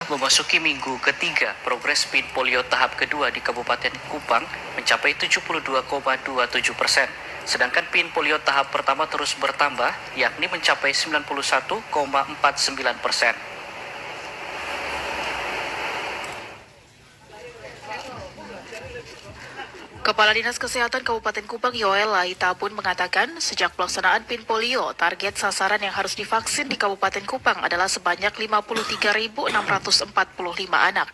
Memasuki minggu ketiga, progres PIN polio tahap kedua di Kabupaten Kupang mencapai 72,27%. Sedangkan PIN polio tahap pertama terus bertambah, yakni mencapai 91,49%. Kepala Dinas Kesehatan Kabupaten Kupang Yoel Laita pun mengatakan sejak pelaksanaan PIN polio, target sasaran yang harus divaksin di Kabupaten Kupang adalah sebanyak 53.645 anak.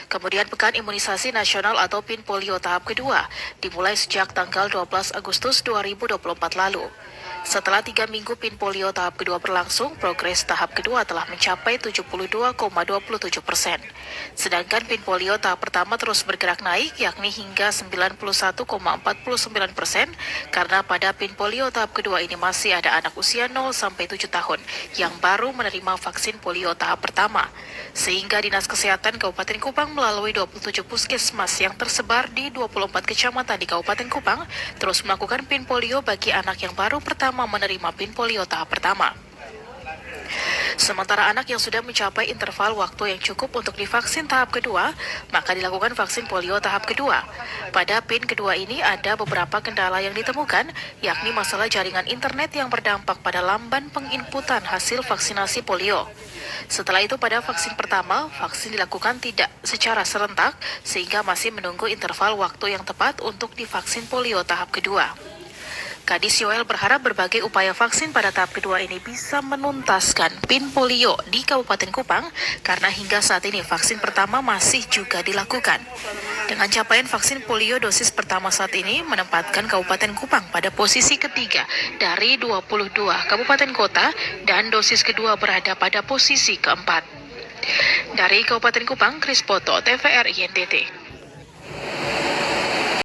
Kemudian Pekan Imunisasi Nasional atau PIN polio tahap kedua dimulai sejak tanggal 12 Agustus 2024 lalu. Setelah 3 minggu PIN polio tahap kedua berlangsung, progres tahap kedua telah mencapai 72,27%. Sedangkan PIN polio tahap pertama terus bergerak naik, yakni hingga 91,49%, karena pada PIN polio tahap kedua ini masih ada anak usia 0-7 tahun yang baru menerima vaksin polio tahap pertama. Sehingga Dinas Kesehatan Kabupaten Kupang melalui 27 puskesmas yang tersebar di 24 kecamatan di Kabupaten Kupang terus melakukan PIN polio bagi anak yang baru pertama menerima PIN polio tahap pertama. Sementara anak yang sudah mencapai interval waktu yang cukup untuk divaksin tahap kedua, maka dilakukan vaksin polio tahap kedua. Pada PIN kedua ini ada beberapa kendala yang ditemukan, yakni masalah jaringan internet yang berdampak pada lamban penginputan hasil vaksinasi polio. Setelah itu pada vaksin pertama, vaksin dilakukan tidak secara serentak, sehingga masih menunggu interval waktu yang tepat untuk divaksin polio tahap kedua. Kadis Yoel berharap berbagai upaya vaksin pada tahap kedua ini bisa menuntaskan PIN polio di Kabupaten Kupang karena hingga saat ini vaksin pertama masih juga dilakukan. Dengan capaian vaksin polio dosis pertama saat ini menempatkan Kabupaten Kupang pada posisi ketiga dari 22 kabupaten kota dan dosis kedua berada pada posisi keempat. Dari Kabupaten Kupang, Kris Poto, TVRI NTT.